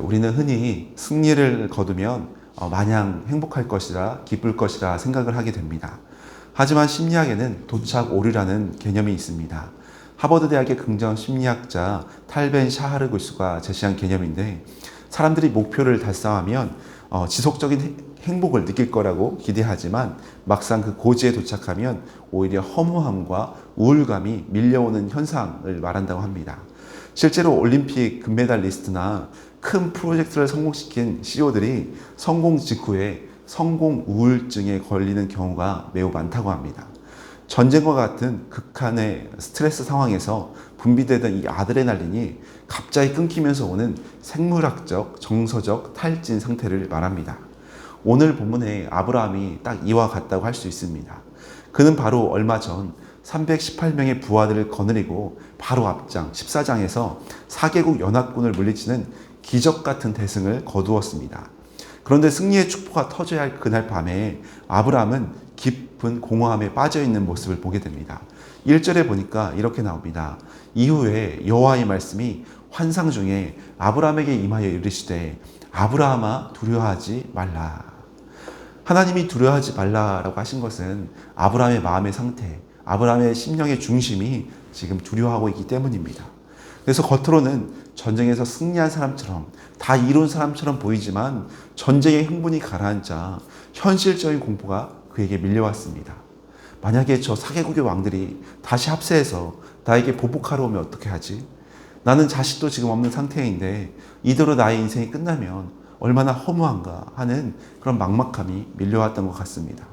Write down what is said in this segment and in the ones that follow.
우리는 흔히 승리를 거두면 마냥 행복할 것이라 기쁠 것이라 생각을 하게 됩니다. 하지만 심리학에는 도착 오류라는 개념이 있습니다. 하버드 대학의 긍정 심리학자 탈벤 샤하르구스가 제시한 개념인데, 사람들이 목표를 달성하면 지속적인 행복을 느낄 거라고 기대하지만 막상 그 고지에 도착하면 오히려 허무함과 우울감이 밀려오는 현상을 말한다고 합니다. 실제로 올림픽 금메달리스트나 큰 프로젝트를 성공시킨 CEO들이 성공 직후에 성공 우울증에 걸리는 경우가 매우 많다고 합니다. 전쟁과 같은 극한의 스트레스 상황에서 분비되던 이 아드레날린이 갑자기 끊기면서 오는 생물학적, 정서적 탈진 상태를 말합니다. 오늘 본문의 아브라함이 딱 이와 같다고 할 수 있습니다. 그는 바로 얼마 전 318명의 부하들을 거느리고 바로 앞장 14장에서 4개국 연합군을 물리치는 기적 같은 대승을 거두었습니다. 그런데 승리의 축포가 터져야 할 그날 밤에 아브라함은 깊은 공허함에 빠져있는 모습을 보게 됩니다. 1절에 보니까 이렇게 나옵니다. 이후에 여호와의 말씀이 환상 중에 아브라함에게 임하여 이르시되 아브라함아 두려워하지 말라. 하나님이 두려워하지 말라라고 하신 것은 아브라함의 마음의 상태, 아브라함의 심령의 중심이 지금 두려워하고 있기 때문입니다. 그래서 겉으로는 전쟁에서 승리한 사람처럼, 다 이룬 사람처럼 보이지만 전쟁의 흥분이 가라앉아 현실적인 공포가 그에게 밀려왔습니다. 만약에 저 4개국의 왕들이 다시 합세해서 나에게 보복하러 오면 어떻게 하지? 나는 자식도 지금 없는 상태인데 이대로 나의 인생이 끝나면 얼마나 허무한가 하는 그런 막막함이 밀려왔던 것 같습니다.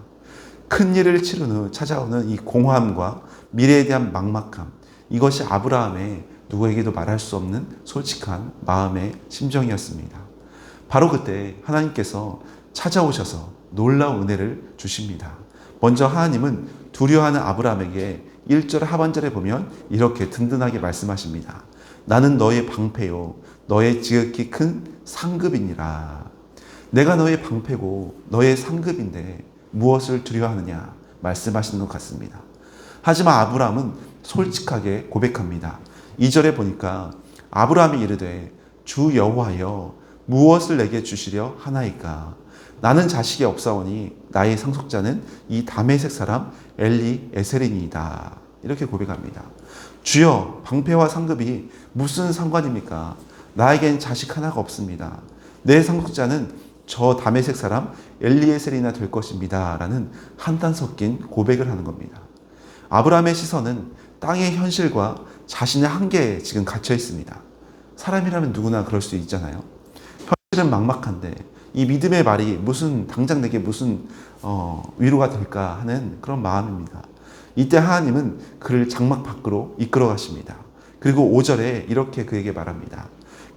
큰 일을 치른 후 찾아오는 이 공허함과 미래에 대한 막막함, 이것이 아브라함의 누구에게도 말할 수 없는 솔직한 마음의 심정이었습니다. 바로 그때 하나님께서 찾아오셔서 놀라운 은혜를 주십니다. 먼저 하나님은 두려워하는 아브라함에게 1절 하반절에 보면 이렇게 든든하게 말씀하십니다. 나는 너의 방패요 너의 지극히 큰 상급이니라. 내가 너의 방패고 너의 상급인데 무엇을 두려워하느냐 말씀하시는 것 같습니다. 하지만 아브라함은 솔직하게 고백합니다. 2절에 보니까 아브라함이 이르되 주 여호와여 무엇을 내게 주시려 하나이까. 나는 자식이 없사오니 나의 상속자는 이 다메섹 사람 엘리에셀이니이다. 이렇게 고백합니다. 주여, 방패와 상급이 무슨 상관입니까? 나에겐 자식 하나가 없습니다. 내 상속자는 저 다메섹 사람 엘리에셀이나 될 것입니다. 라는 한탄 섞인 고백을 하는 겁니다. 아브라함의 시선은 땅의 현실과 자신의 한계에 지금 갇혀 있습니다. 사람이라면 누구나 그럴 수 있잖아요. 현실은 막막한데 이 믿음의 말이 당장 내게 무슨 위로가 될까 하는 그런 마음입니다. 이때 하나님은 그를 장막 밖으로 이끌어 가십니다. 그리고 5절에 이렇게 그에게 말합니다.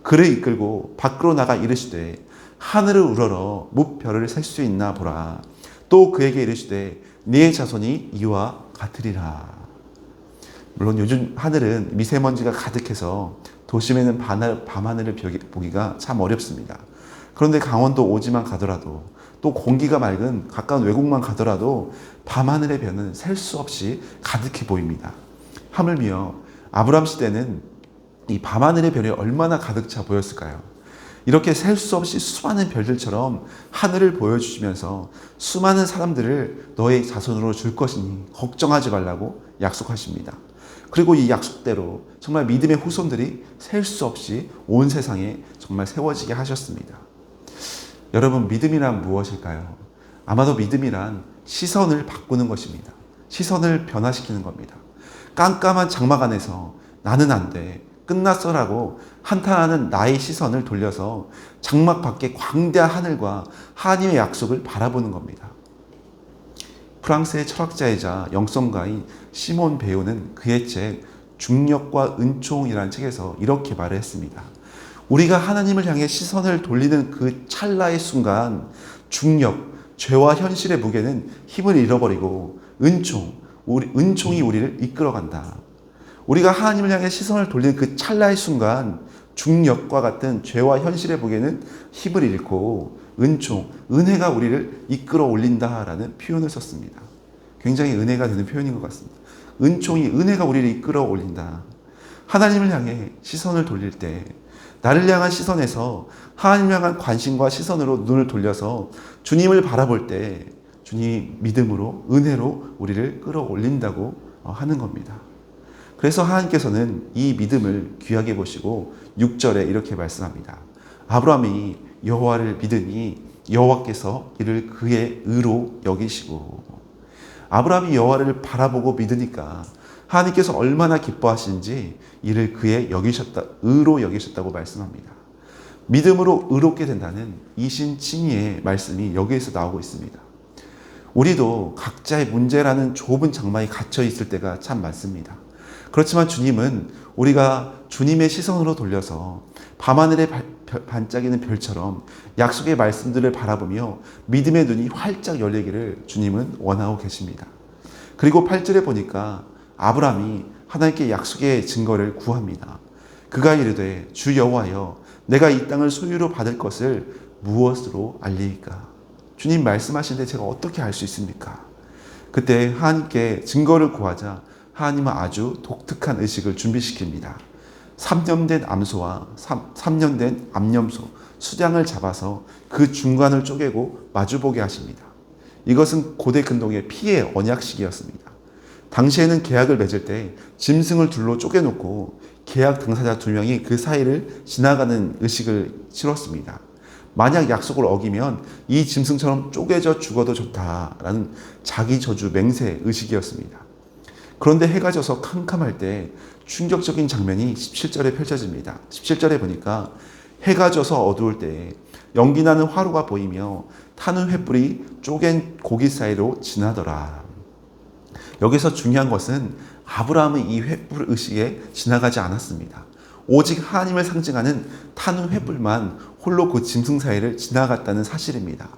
그를 이끌고 밖으로 나가 이르시되 하늘을 우러러 무별을 셀 수 있나 보라. 또 그에게 이르시되 네 자손이 이와 같으리라. 물론 요즘 하늘은 미세먼지가 가득해서 도심에는 밤하늘을 보기가 참 어렵습니다. 그런데 강원도 오지만 가더라도, 또 공기가 맑은 가까운 외국만 가더라도 밤하늘의 별은 셀 수 없이 가득해 보입니다. 하물며 아브라함 시대는 이 밤하늘의 별이 얼마나 가득 차 보였을까요? 이렇게 셀 수 없이 수많은 별들처럼 하늘을 보여주시면서 수많은 사람들을 너의 자손으로 줄 것이니 걱정하지 말라고 약속하십니다. 그리고 이 약속대로 정말 믿음의 후손들이 셀 수 없이 온 세상에 정말 세워지게 하셨습니다. 여러분, 믿음이란 무엇일까요? 아마도 믿음이란 시선을 바꾸는 것입니다. 시선을 변화시키는 겁니다. 깜깜한 장막 안에서 나는 안 돼, 끝났어라고 한탄하는 나의 시선을 돌려서 장막 밖의 광대한 하늘과 하나님의 약속을 바라보는 겁니다. 프랑스의 철학자이자 영성가인 시몬 베요는 그의 책 중력과 은총이라는 책에서 이렇게 말을 했습니다. 우리가 하나님을 향해 시선을 돌리는 그 찰나의 순간 중력, 죄와 현실의 무게는 힘을 잃어버리고 은총이 우리를 이끌어간다. 우리가 하나님을 향해 시선을 돌리는 그 찰나의 순간 중력과 같은 죄와 현실의 무게는 힘을 잃고 은혜가 우리를 이끌어 올린다라는 표현을 썼습니다. 굉장히 은혜가 되는 표현인 것 같습니다. 은혜가 우리를 이끌어 올린다. 하나님을 향해 시선을 돌릴 때 나를 향한 시선에서 하나님을 향한 관심과 시선으로 눈을 돌려서 주님을 바라볼 때 주님이 믿음으로 은혜로 우리를 끌어올린다고 하는 겁니다. 그래서 하나님께서는 이 믿음을 귀하게 보시고 6절에 이렇게 말씀합니다. 아브라함이 여호와를 믿으니 여호와께서 이를 그의 의로 여기시고. 아브라함이 여호와를 바라보고 믿으니까 하나님께서 얼마나 기뻐하시는지 이를 그의 의로 여기셨다고 말씀합니다. 믿음으로 의롭게 된다는 이신칭의의 말씀이 여기에서 나오고 있습니다. 우리도 각자의 문제라는 좁은 장막에 갇혀 있을 때가 참 많습니다. 그렇지만 주님은 우리가 주님의 시선으로 돌려서 밤하늘에 반짝이는 별처럼 약속의 말씀들을 바라보며 믿음의 눈이 활짝 열리기를 주님은 원하고 계십니다. 그리고 8절에 보니까 아브라함이 하나님께 약속의 증거를 구합니다. 그가 이르되 주 여호와여 내가 이 땅을 소유로 받을 것을 무엇으로 알리이까? 주님 말씀하시는데 제가 어떻게 알 수 있습니까? 그때 하나님께 증거를 구하자 하나님은 아주 독특한 의식을 준비시킵니다. 3년 된 암소와 3년 된 암염소, 수장을 잡아서 그 중간을 쪼개고 마주보게 하십니다. 이것은 고대 근동의 피의 언약식이었습니다. 당시에는 계약을 맺을 때 짐승을 둘로 쪼개놓고 계약 당사자 2명이 그 사이를 지나가는 의식을 치렀습니다. 만약 약속을 어기면 이 짐승처럼 쪼개져 죽어도 좋다라는 자기 저주 맹세 의식이었습니다. 그런데 해가 져서 캄캄할 때 충격적인 장면이 17절에 펼쳐집니다. 17절에 보니까 해가 져서 어두울 때 연기나는 화로가 보이며 타는 횃불이 쪼갠 고기 사이로 지나더라. 여기서 중요한 것은 아브라함은 이 횃불 의식에 지나가지 않았습니다. 오직 하나님을 상징하는 타는 횃불만 홀로 그 짐승 사이를 지나갔다는 사실입니다.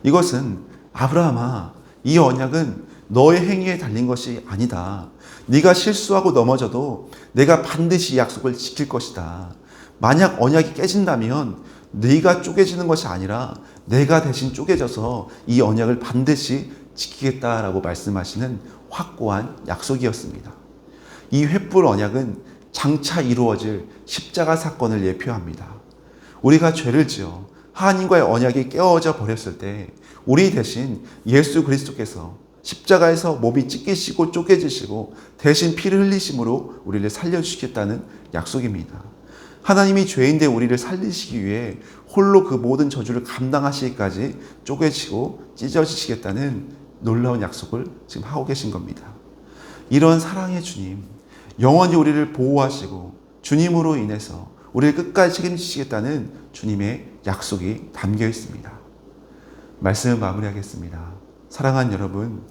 이것은 아브라함아, 이 언약은 너의 행위에 달린 것이 아니다. 네가 실수하고 넘어져도 내가 반드시 이 약속을 지킬 것이다. 만약 언약이 깨진다면 네가 쪼개지는 것이 아니라 내가 대신 쪼개져서 이 언약을 반드시 지키겠다라고 말씀하시는 확고한 약속이었습니다. 이 횃불 언약은 장차 이루어질 십자가 사건을 예표합니다. 우리가 죄를 지어 하나님과의 언약이 깨어져 버렸을 때 우리 대신 예수 그리스도께서 십자가에서 몸이 찢기시고 쪼개지시고 대신 피를 흘리심으로 우리를 살려주시겠다는 약속입니다. 하나님이 죄인된 우리를 살리시기 위해 홀로 그 모든 저주를 감당하시기까지 쪼개지고 찢어지시겠다는 놀라운 약속을 지금 하고 계신 겁니다. 이런 사랑의 주님, 영원히 우리를 보호하시고 주님으로 인해서 우리를 끝까지 책임지시겠다는 주님의 약속이 담겨 있습니다. 말씀을 마무리하겠습니다. 사랑하는 여러분,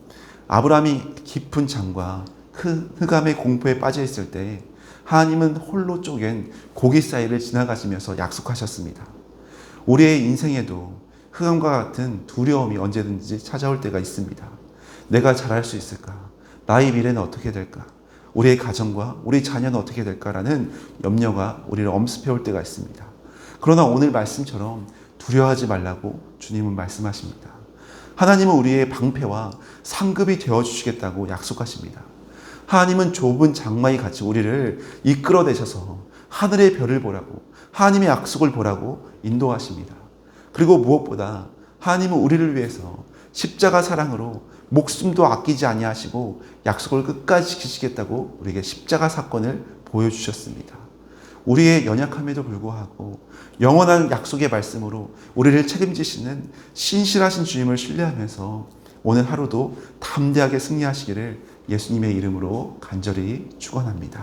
아브라함이 깊은 잠과 큰 흑암의 공포에 빠져 있을 때 하나님은 홀로 쪼갠 고기 사이를 지나가시면서 약속하셨습니다. 우리의 인생에도 흑암과 같은 두려움이 언제든지 찾아올 때가 있습니다. 내가 잘할 수 있을까? 나의 미래는 어떻게 될까? 우리의 가정과 우리 자녀는 어떻게 될까라는 염려가 우리를 엄습해올 때가 있습니다. 그러나 오늘 말씀처럼 두려워하지 말라고 주님은 말씀하십니다. 하나님은 우리의 방패와 상급이 되어주시겠다고 약속하십니다. 하나님은 좁은 장막이 같이 우리를 이끌어내셔서 하늘의 별을 보라고, 하나님의 약속을 보라고 인도하십니다. 그리고 무엇보다 하나님은 우리를 위해서 십자가 사랑으로 목숨도 아끼지 아니하시고 약속을 끝까지 지키시겠다고 우리에게 십자가 사건을 보여주셨습니다. 우리의 연약함에도 불구하고 영원한 약속의 말씀으로 우리를 책임지시는 신실하신 주님을 신뢰하면서 오늘 하루도 담대하게 승리하시기를 예수님의 이름으로 간절히 축원합니다.